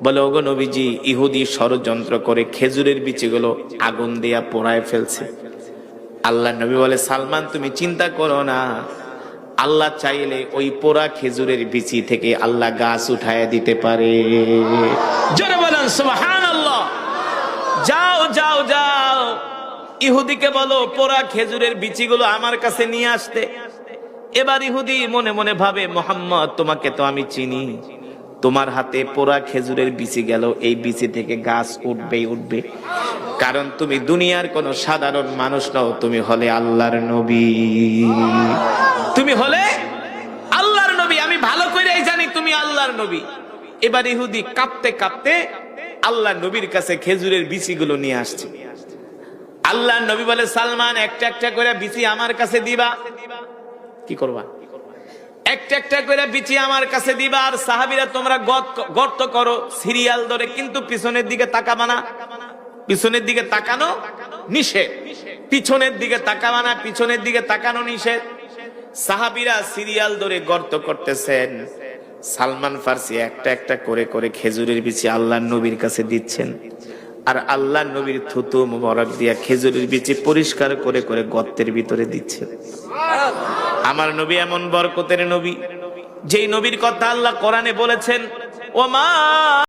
বলে, ওগো নবীজি, ইহুদি ষড়যন্ত্র করে খেজুরের বিচিগুলো আগুন দিয়া পোড়ায় ফেলছে। আল্লাহ নবী বলে, সালমান তুমি চিন্তা করো না, আল্লাহ চাইলে ওই পোড়া খেজুরের বিচি থেকে আল্লাহ গাছ উঠায় দিতে পারে। জোরে বলেন সুবহানাল্লাহ। যাও যাও যাও, ইহুদিকে বলো পোড়া খেজুরের বিচিগুলো আমার কাছে নিয়ে আসতে। এবার ইহুদি মনে মনে ভাবে, মুহাম্মদ তোমাকে তো আমি চিনি, তোমার হাতে পোড়া খেজুরের বিচি গেল, এই বিচি থেকে গাছ উঠবেই উঠবে, কারণ তুমি দুনিয়ার কোন সাধারণ মানুষ নও, তুমি হলে আল্লাহর নবী, তুমি হলে আল্লাহর নবী, আমি ভালো করেই জানি তুমি আল্লাহর নবী। এবার ইহুদি কাঁপতে কাঁপতে আল্লাহর নবীর কাছে খেজুরের বিচিগুলো নিয়ে আসছে। আল্লাহর নবী বলে, সালমান একটা একটা করে বিচি আমার কাছে দিবা। কি করবা? একটা একটা করে বিচি আমার কাছে দিবা, আর সাহাবীরা তোমরা গর্ত করো সিরিয়াল ধরে, কিন্তু পিছনের দিকে তাকাবা না, পিছনের দিকে তাকানো নিষেধ, পিছনের দিকে তাকাবা না, পিছনের দিকে তাকানো নিষেধ। সাহাবীরা সিরিয়াল ধরে গর্ত করতেছেন, সালমান ফার্সি একটা একটা করে করে খেজুরের বিচি আল্লাহর নবীর কাছে দিচ্ছেন, আর আল্লাহর নবীর থুতু মোবারক দিয়া খেজুরের বিচি পরিষ্কার করে করে গর্তের ভিতরে দিচ্ছেন। আমার নবী এমন বরকতের নবী, যেই নবীর কথা আল্লাহ কোরআনে বলেছেন, ওমা